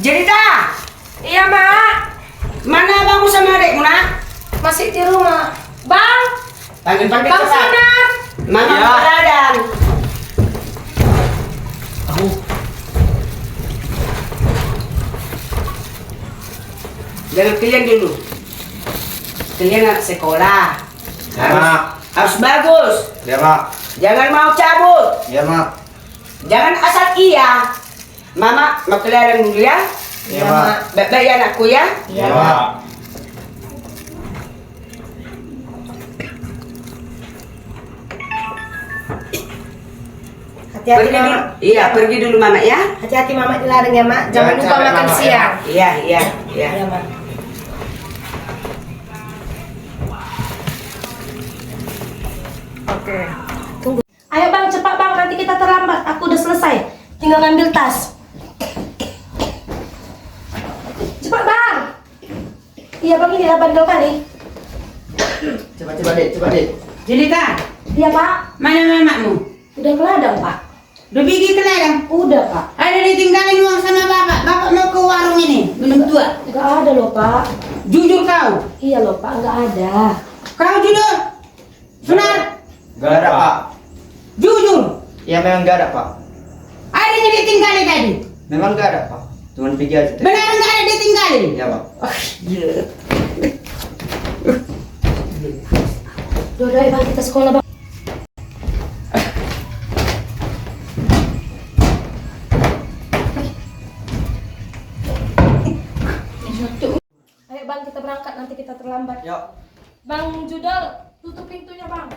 Jelita! Iya, Mak. Mana abangmu sama adekmu, nak? Masih di rumah. Bang! Panggil-panggil Bang cepat. Sonar! Mama Ya. beradaan. Jangan kalian dulu. Kalian anak sekolah. Ya, Mak. Harus bagus. Ya, Mak. Jangan mau cabut. Ya, Mak. Jangan asal iya. Mama mau keliling dulu ya. Ya, Mak. Baik-baik ya anakku ya. Ya, Mak. Hati-hati, Pergi dulu. Mama. Iya, pergi dulu Mama ya. Hati-hati, Mama di ladang ya, Mak. Jangan Jangan lupa capek, makan Mama, ya. siang. Iya, iya, iya. Iya, Mak. Oke. Tunggu. Ayo, Bang, cepat, Bang. Nanti kita terlambat. Aku udah selesai. Tinggal ngambil tas. Cepat, Bang. Iya, Bang. Ini 8 kali. Coba deh, coba deh. Jelita, Iya, Pak. mana mamamu? Udah ke ladang, Pak. Udah pergi ke ladang? Udah, Pak. Ada ditinggalin uang sama bapak. Bapak mau ke warung ini, minum tua. Nggak ada loh, Pak. Jujur kau. Iya loh, Pak. Nggak ada. Kau jujur. Sunar, Gak ada, Pak. jujur. Ya, memang gak ada, Pak. Ada yang ditinggalin tadi. Memang gak ada, Pak. Cuman pergi aja. Benar nggak ada ditinggalin? Ya, Pak. Oh, iya. Udah, Bang. Kita sekolah, Bang. Ayo, Bang. Kita berangkat. Nanti kita terlambat. Yuk. Bang Judal, tutup pintunya, Bang.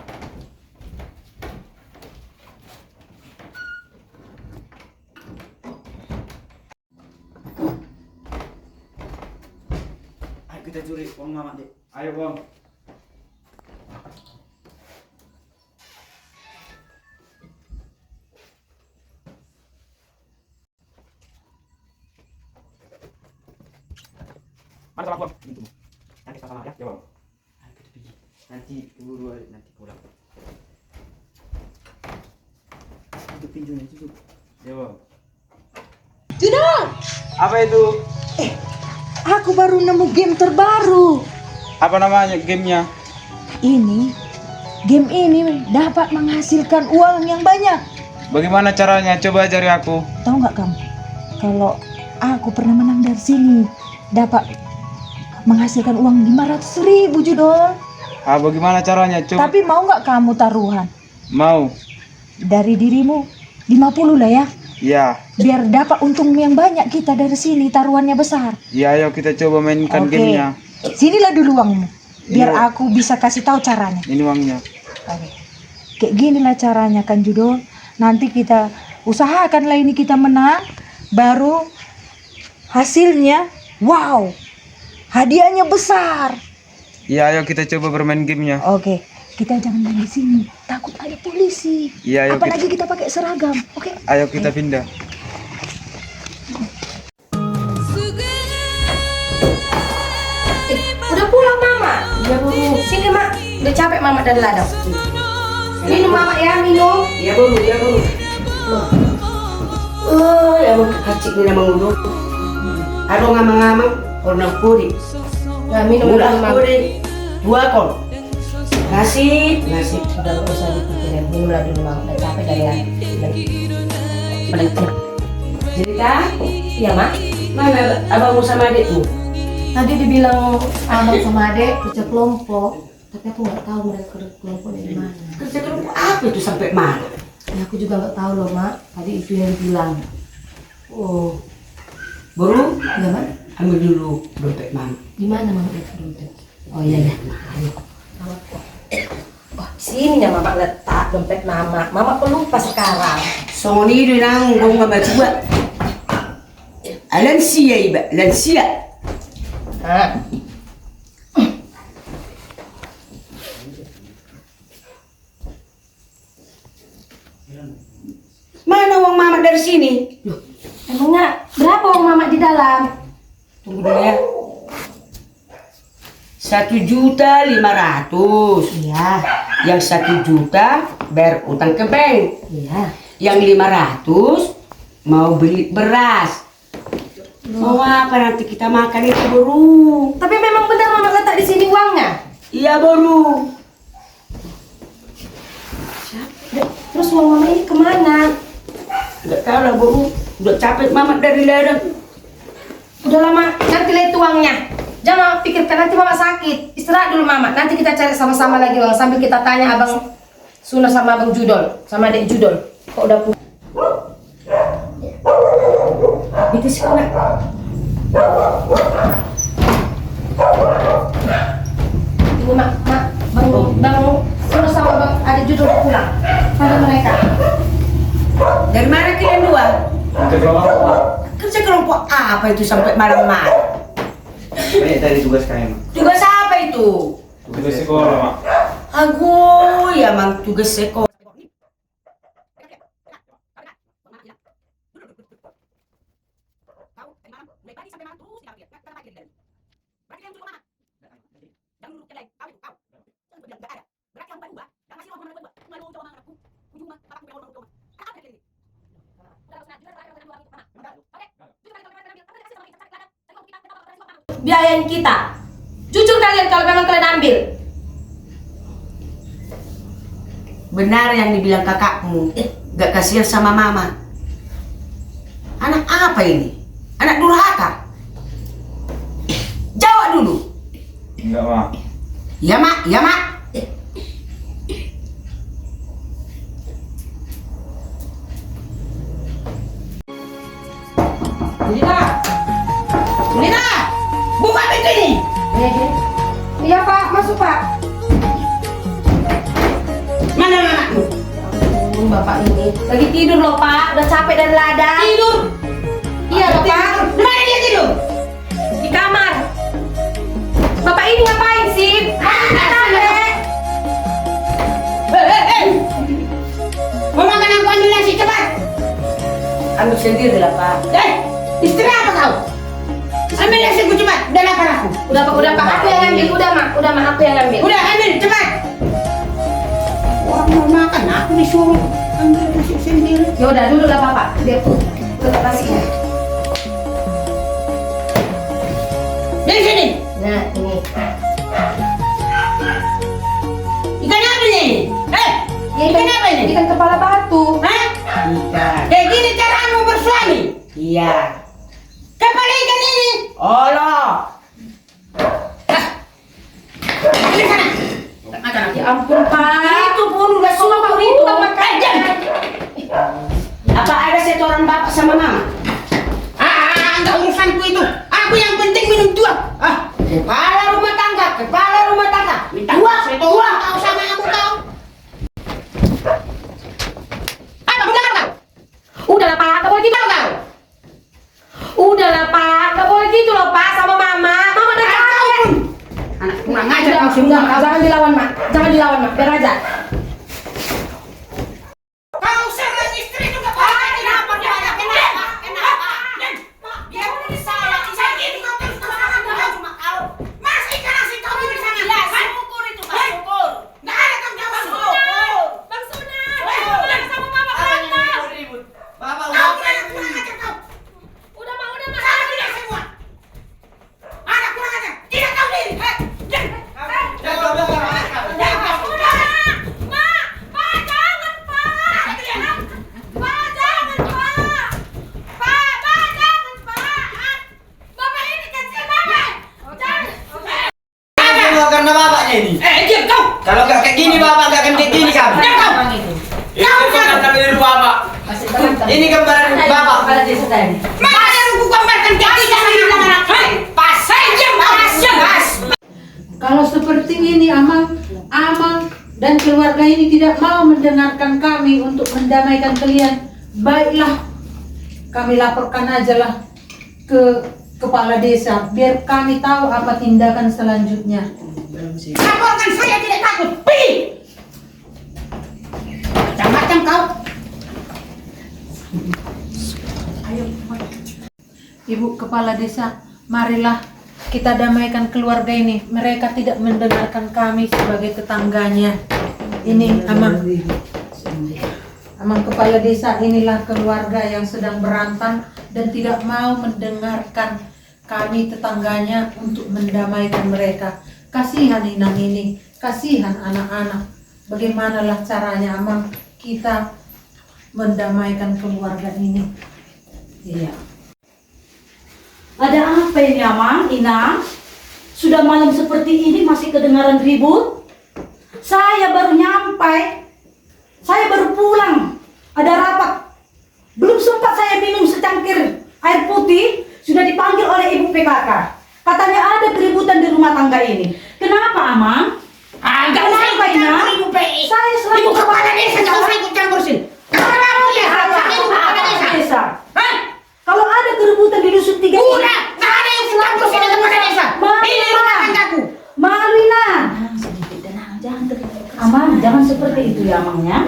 Ayo kita curi uang Mama, Dek. Ayo, Bang. Mana sama Bang? Gitu. Nanti sama ya, ya, Bang. Ayo kita pergi. Nanti keburu balik, nanti pulang. Tutup pintunya, tutup. Ya, Bang. Judal, Apa itu? aku baru nemu game terbaru. Apa namanya gamenya? Game ini dapat menghasilkan uang yang banyak. Bagaimana caranya? Coba ajari aku. Tahu nggak kamu? Kalau aku pernah menang dari sini, dapat menghasilkan uang 500.000 Judol. Ah, bagaimana caranya? Coba. Tapi mau nggak kamu taruhan? Mau. Dari dirimu 50 lah ya. Ya. Biar dapat untung yang banyak kita dari sini, taruhannya besar. Ya, ayo kita coba mainkan Oke. gamenya. Sinilah dulu uangmu. Biar Ini- aku bisa kasih tahu caranya. Ini uangnya. Oke. Kayak ginilah caranya kan Judul. Nanti kita usahakanlah ini kita menang, baru hasilnya wow, hadiahnya besar. Ya, ayo kita coba bermain gamenya. Oke, kita jangan main di sini, takut ada polisi. Ya, ayo Apalagi kita pakai seragam. Oke. Ayo kita pindah. Udah pulang, Mama. Iya, Bu. Sini, Mak. Udah capek Mama dari ladang. Minum, Mama ya, minum. Iya bolu, iya bolu. Ya mau kacik ni namang ulo. Ano ngamang-ngamang, orang kuri. Ya, minum Mula dulu, Mama. kuri. Dua kon. Nasi, nasi. Udah nggak usah dipikirin. Minum lagi dulu, Mama. Udah capek dari ladang. Jelita, Iya, Mak. mana abangmu sama adikmu? Tadi dibilang abang sama adek kerja kelompok, tapi aku nggak tahu mereka kerja kelompok dari mana. Kerja kelompok apa itu sampai mana? Ya, aku juga nggak tahu loh, Mak. Tadi itu yang dibilang. Oh, bolu, Iya, Mak. ambil dulu dompet mama. Di mana Mama itu dompet? Oh iya ya. Wah, sini ya Mama letak dompet Mama. Mama pelupa sekarang. Sony di nanggung mama coba. Lansia iba, lansia. Nah, Mana uang mama dari sini? emangnya berapa uang Mama di dalam? Tunggu dulu ya. 1.500.000. Iya, Yang 1 juta bayar utang ke bank. iya. Yang 500 mau beli beras. Mau apa nanti kita makan itu burung? Tapi memang benar mama letak di sini uangnya. Iya burung. Terus uang mama ini kemana? Nggak tahu lah burung. Udah capek mama dari ladang. Udah lama, nanti lihat uangnya. Jangan pikirkan nanti mama sakit. Istirahat dulu mama. Nanti kita cari sama-sama lagi uang sambil kita tanya abang Suna sama abang Judol, sama adik Judol. Kok udah pulang? Itu sih kok. Tunggu mak, bang Suna sama abang adik Judol udah pulang. Sampai mereka. Dari mana kalian dua? Kerja kelompok apa itu sampai malam-malam? Banyak tadi tugas kalian. Tugas apa itu? Tugas sekolah, Mak. Aku ya mang tugas sekolah. Biayain kita. Jujur kalian kalau memang kalian ambil. Benar yang dibilang kakakmu, gak kasihan sama mama. Anak apa ini? Anak durhaka. Jawab dulu. Enggak, Mak. Ya mak, ya mak. Lina, Lina, buka pintu ini. Iya pak, masuk pak. Mana anakmu? Bapak ini lagi tidur loh pak, udah capek dari ladang. Tidur. Iya loh pak, Di mana dia tidur? di kamar. Bapak ini ngapain sih? Capek. Mau makan aku ambil nasi cepat. Ambil sendiri lah pak. Istirahat apa kau? Ambil nasi ku cepat. Udah lapar aku. Udah pak, aku yang ambil. Udah mak, aku yang ambil. Udah ambil cepat. Orang mau makan aku disuruh ambil nasi sendiri. Ya udah dulu lah bapak. Dia tuh nasinya. Dari sini. Nah ini. Ikan apa nih? Ikan apa ini? Ikan kepala batu. Hah? Ikan. Kayak gini caramu bersuami? Iya. Kepala ikan ini? Allah. Ini sana. Makan Ya ampun pak. Itu pun udah suruh itu itu makan. Apa ada setoran bapak sama mama? Enggak urusanku itu. Aku yang penting minum tua. Kepala rumah tangga, kepala rumah tangga. Minta uang, uang kau sama aku kau. Apa benar kau? Udahlah pak, gak boleh gitu kau. Udahlah pak, gak boleh gitu loh pak sama mama. Mama udah capek. Anak kurang ajar kau semua. Jangan dilawan mak, biar aja. Kau serang istri juga pak. Kenapa dia? Kenapa? Dia udah disalah. Saya ini kau terus kesalahan dengan cuma kau. Mas ikan nasi kau di sana. Ya syukur itu pak, syukur. Nggak ada tanggung jawab syukur. Bang Suna, sama mama berantem. Bapak Kau kurang ajar kau. Udah mak. Salah tidak semua. Anak kurang ajar. Tidak tahu diri. Karena bapaknya ini. Diam kau. Kalau nggak kayak gini bapak nggak akan kayak gini kamu. Diam kau. Itu kan kami dari bapak. Ini gambaran bapak. Mana yang aku gambarkan kayak gini sama anak-anak? Pas saja, pas. Kalau seperti ini Amang dan keluarga ini tidak mau mendengarkan kami untuk mendamaikan kalian, baiklah kami laporkan aja lah ke kepala desa biar kami tahu apa tindakan selanjutnya. Laporkan, saya tidak takut. Pergi. Macam-macam kau. Ibu kepala desa, marilah kita damaikan keluarga ini. Mereka tidak mendengarkan kami sebagai tetangganya. Ini Amang kepala desa, inilah keluarga yang sedang berantem dan tidak mau mendengarkan kami tetangganya untuk mendamaikan mereka. Kasihan Inang ini, kasihan anak-anak. Bagaimanalah caranya Amang kita mendamaikan keluarga ini? Iya. Ada apa ini Amang, Inang? Sudah malam seperti ini masih kedengaran ribut? Saya baru nyampai. Saya baru pulang. Ada rapat. Belum sempat saya minum secangkir air putih, sudah dipanggil oleh Ibu PKK. Katanya ada keributan di rumah tangga ini. Kenapa, Amang? Enggak usah Kenapa, ikut Inang? campur Ibu PI. Saya selalu Ibu kepala desa, enggak usah ikut campur sini. Kamu ya, Ibu kepala desa. Hah? Kalau ada keributan di dusun 3 ini, Udah, nggak ada yang campur sini kepala desa. Ini rumah tanggaku. malu, Inang. Amang, jangan seperti itu ya Amang ya.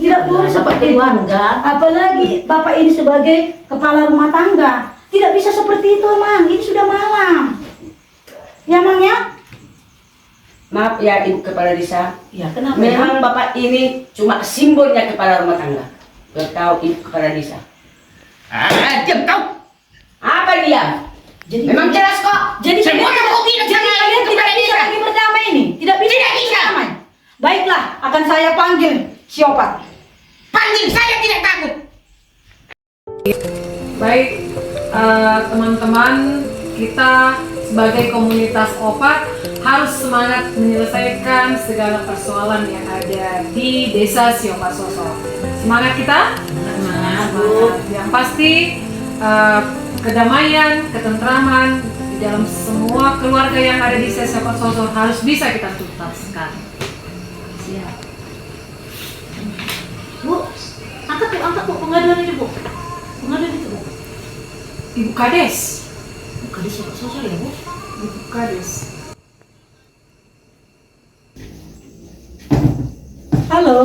Tidak boleh seperti keluarga. Apalagi Bapak ini sebagai kepala rumah tangga. Tidak bisa seperti itu Amang, ini sudah malam. Ya Amang ya? Maaf ya Ibu Kepala Desa. Ya kenapa ya? Memang Bapak ini cuma simbolnya kepala rumah tangga. Biar tahu Ibu Kepala Desa. Diam kau. Apa diam? Jadi Memang jelas kok. Jadi Semua kalian- kau bilang jadi sama kalian Ibu tidak Kepala bisa Desa. lagi berdamai ini. Tidak bisa. Tidak bisa. berdamai. Baiklah, akan saya panggil si Opat. Panggil, saya tidak takut. Baik, teman-teman, kita sebagai komunitas OPAT harus semangat menyelesaikan segala persoalan yang ada di Desa Siopat Soso. Semangat kita? Semangat. Yang pasti kedamaian, ketentraman di dalam semua keluarga yang ada di Desa Siopat Soso harus bisa kita tuntaskan. Siap. Bu, angkat bu pengaduan ini bu. Pengaduan itu bu. Ibu Kades. Bukan di sosok ya bu. Ibu Kades. Halo,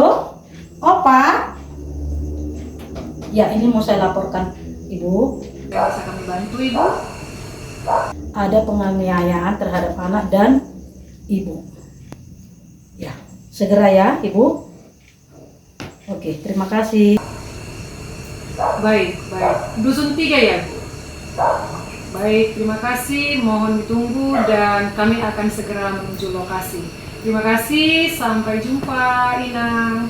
Opa. Ya, ini mau saya laporkan, Ibu. Bisa kami bantu Ibu? Ada penganiayaan terhadap anak dan Ibu. Ya, segera ya, Ibu. Oke, terima kasih. Baik. Dusun 3 ya, Bu? Baik, terima kasih. Mohon ditunggu dan kami akan segera menuju lokasi. Terima kasih, sampai jumpa, Inang.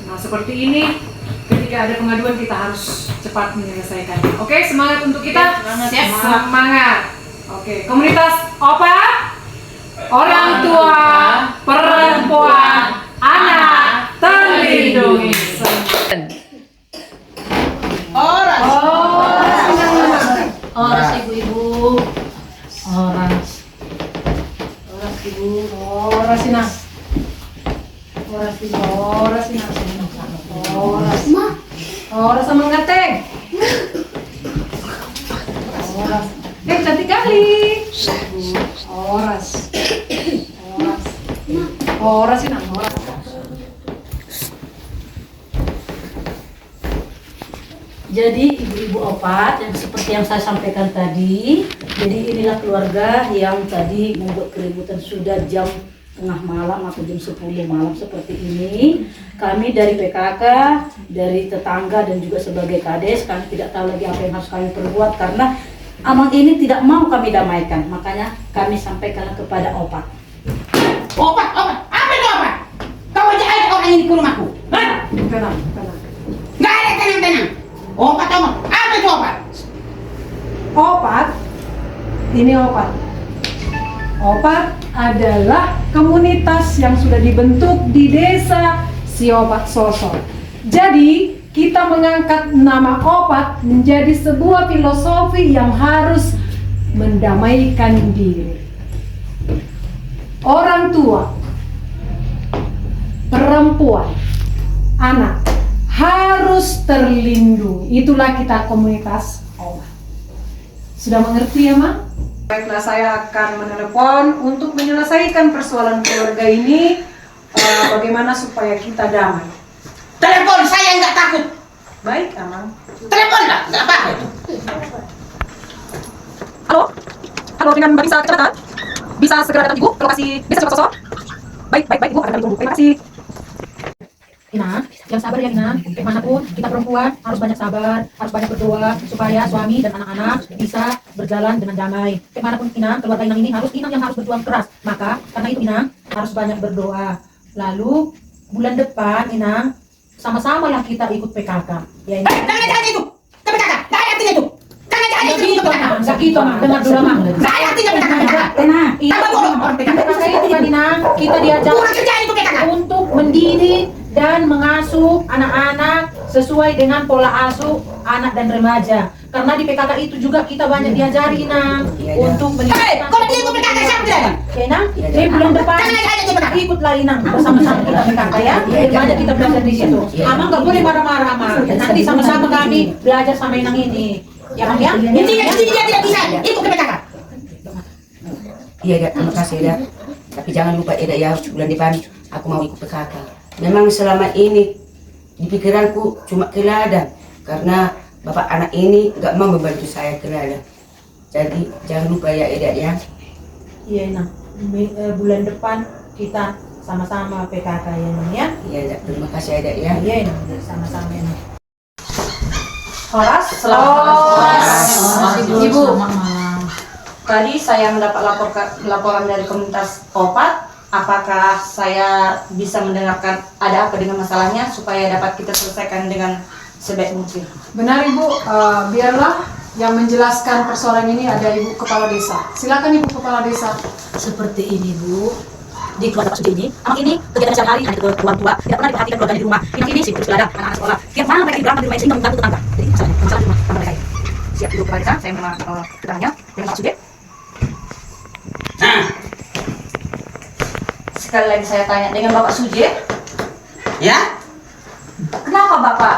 Nah, seperti ini, ketika ada pengaduan kita harus cepat menyelesaikannya. Oke, semangat untuk kita. Semangat. Oke, komunitas OPA, orang tua, perempuan, anak terlindungi. Oras ibu-ibu. Oras ibu. Oras Inang. Oras Inang. Oras Inang. Oras. Oras sama ngateng. Oras. Cantik kali. Oras. Oras. Oras Inang. Oras. Jadi ibu-ibu Opat yang seperti yang saya sampaikan tadi, jadi inilah keluarga yang tadi membuat keributan sudah jam tengah malam atau jam 10 malam seperti ini. Kami dari PKK, dari tetangga dan juga sebagai kades, kami tidak tahu lagi apa yang harus kami perbuat karena Amang ini tidak mau kami damaikan. Makanya kami sampaikan kepada Opat. Opat. Apa itu opat? Kau ajak aja orang ini ke rumahku. Hah? Tenang. Nggak ada tenang. Opat. Apa itu opat? Opat. Ini Opat. Opat adalah komunitas yang sudah dibentuk di Desa Siopat Soso. Jadi, kita mengangkat nama Opat menjadi sebuah filosofi yang harus mendamaikan diri. Orang tua, perempuan, anak harus terlindungi. Itulah kita komunitas Opat. Sudah mengerti ya, Ma? Baiklah, saya akan menelepon untuk menyelesaikan persoalan keluarga ini. Bagaimana supaya kita damai. Telepon, saya nggak takut. Baik, Amang. Telepon lah, nggak apa-apa itu. Halo, dengan Mbak Bisa Kecamatan. Bisa segera datang Ibu ke lokasi Desa Siopat Soso. Baik, Ibu akan kami tunggu. Terima kasih. Nah, yang sabar ya Inang. Bagaimanapun kita perempuan harus banyak sabar, harus banyak berdoa supaya suami dan anak-anak bisa berjalan dengan damai. Bagaimanapun Inang, keluarga Inang ini harus Inang yang harus berjuang keras. Maka karena itu Inang harus banyak berdoa. Lalu bulan depan Inang sama-sama lah kita ikut PKK. Ya Inang. Jangan itu. PKK. Enggak ada artinya itu. Jangan itu PKK. Enggak gitu, Mak. Dengar dulu, Mak. Enggak ada artinya PKK. Tenang. PKK itu kan Inang, kita diajak Kurang kerjaan itu PKK. untuk mendidik dan mengasuh anak-anak sesuai dengan pola asuh anak dan remaja. Karena di PKK itu juga kita banyak diajari Inang untuk Hei, kalau dia ikut PKK siapa dia? Ya Inang, jadi bulan depan ikutlah Inang bersama-sama kita PKK ya. Banyak kita belajar di situ. Amang nggak boleh marah-marah Amang. Nanti sama-sama kami belajar sama Inang ini. Ya Bang ya. Intinya dia tidak bisa ikut ke PKK. Iya, Eda, terima kasih, Eda. Tapi jangan lupa, Eda, ya, bulan depan aku mau ikut PKK. Memang selama ini di pikiranku cuma ke ladang, karena bapak anak ini nggak mau membantu saya ke ladang. Jadi jangan lupa ya, Eda, ya. Iya Inang. Bulan depan kita sama-sama PKK ya Inang ya. Iya, Eda, terima kasih, Eda, ya. Iya Inang, sama-sama Inang. Horas, Ibu. Tadi saya mendapat laporan dari komunitas opat. Apakah saya bisa mendengarkan ada apa dengan masalahnya supaya dapat kita selesaikan dengan sebaik mungkin? Benar Ibu, biarlah yang menjelaskan persoalan ini ada Ibu Kepala Desa. Silakan Ibu Kepala Desa. Seperti ini Bu, di keluarga Pak Suji ini, ini kegiatan sehari-hari hanya ke orang tua, tidak pernah diperhatikan keluarga di rumah. Ini sih terus ladang, anak-anak sekolah. Tiap malam mereka berangkat di rumah sehingga mengganggu tetangga. Jadi masalah di rumah mereka. Siap Ibu Kepala Desa, saya menerima keterangannya dengan Pak Suji. Sekali lagi saya tanya dengan Bapak Suje, Ya? kenapa Bapak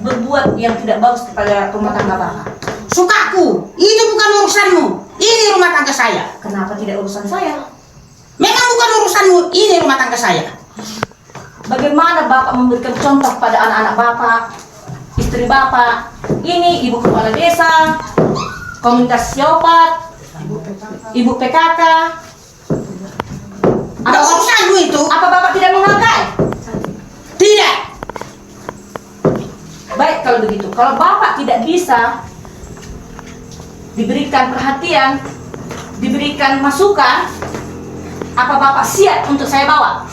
berbuat yang tidak bagus kepada rumah tangga Bapak? Sukaku. Itu bukan urusanmu. Ini rumah tangga saya. Kenapa tidak urusan saya? Memang bukan urusanmu. Ini rumah tangga saya. Bagaimana Bapak memberikan contoh pada anak-anak Bapak, istri Bapak? Ini Ibu Kepala Desa, komunitas Siopat, Ibu PKK. Ada urusanmu itu. Apa Bapak tidak menghargai? Tidak. Baik kalau begitu. Kalau Bapak tidak bisa diberikan perhatian, diberikan masukan, apa Bapak siap untuk saya bawa?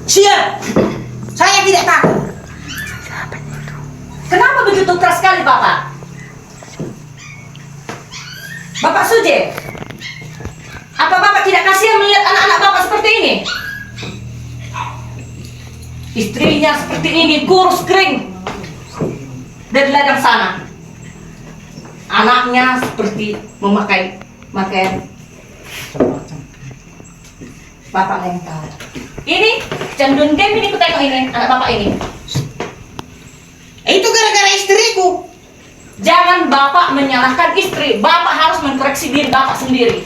Siap. Saya tidak takut. Kenapa begitu keras sekali Bapak? Bapak Suje, apa Bapak tidak kasihan melihat anak-anak Bapak seperti ini? Istrinya seperti ini, kurus kering dari ladang sana. Anaknya seperti memakai pakaian Bapak yang tahu. Ini cenderung game ini, ku tengok ini anak Bapak ini. Itu gara-gara istriku. Jangan Bapak menyalahkan istri, Bapak harus mengkoreksi diri Bapak sendiri.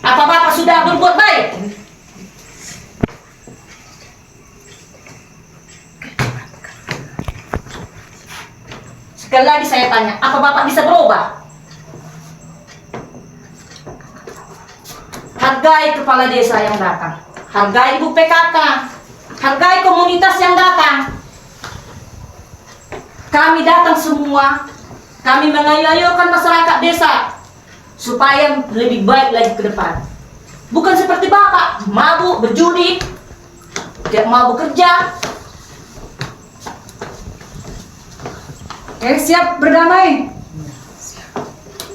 Apa Bapak sudah berbuat baik? Sekali lagi saya tanya, apa Bapak bisa berubah? Hargai kepala desa yang datang, hargai Ibu PKK, hargai komunitas yang datang. Kami datang semua, kami mengayokan masyarakat desa supaya lebih baik lagi ke depan. Bukan seperti Bapak, mabuk, berjudi, tidak mau bekerja. Oke, siap berdamai?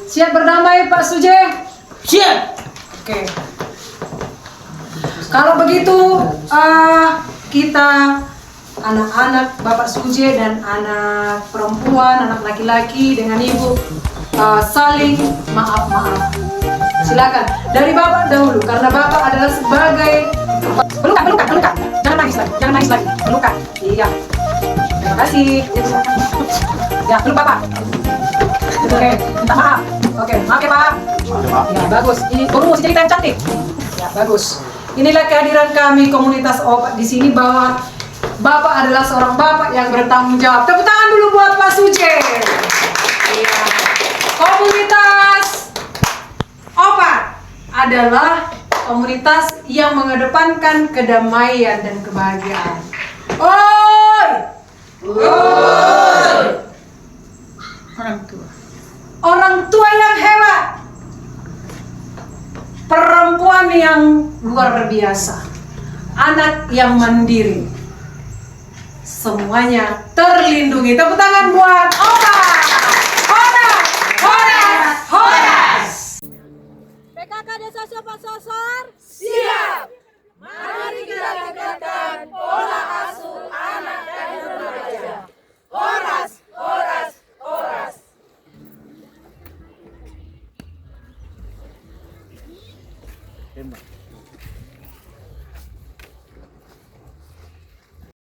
Siap berdamai Pak Suje? Siap. Oke. Kalau begitu, kita anak-anak Bapak Suje dan anak perempuan, anak laki-laki dengan Ibu saling maaf-maaf. Silakan dari Bapak dahulu, karena Bapak adalah sebagai pelukan. Jangan nangis lagi, pelukan. Iya. Terima kasih. Ya, peluk Bapak. Oke, minta maaf. Oke, maaf ya Pak. Ya, bagus. Ini baru masih cerita yang cantik. Ya, bagus. Inilah kehadiran kami komunitas opat di sini bahwa Bapak adalah seorang Bapak yang bertanggung jawab. Tepuk tangan dulu buat Pak Suje. Iya. Komunitas opat adalah komunitas yang mengedepankan kedamaian dan kebahagiaan. Oi! Orang tua yang hebat, perempuan yang luar biasa, anak yang mandiri, semuanya terlindungi. Tepuk tangan buat Opat. Horas, horas, horas. PKK Desa Sobat Sosor siap. Mari kita tegakkan pola asuh anak dan remaja. Horas, horas, horas. Tembak.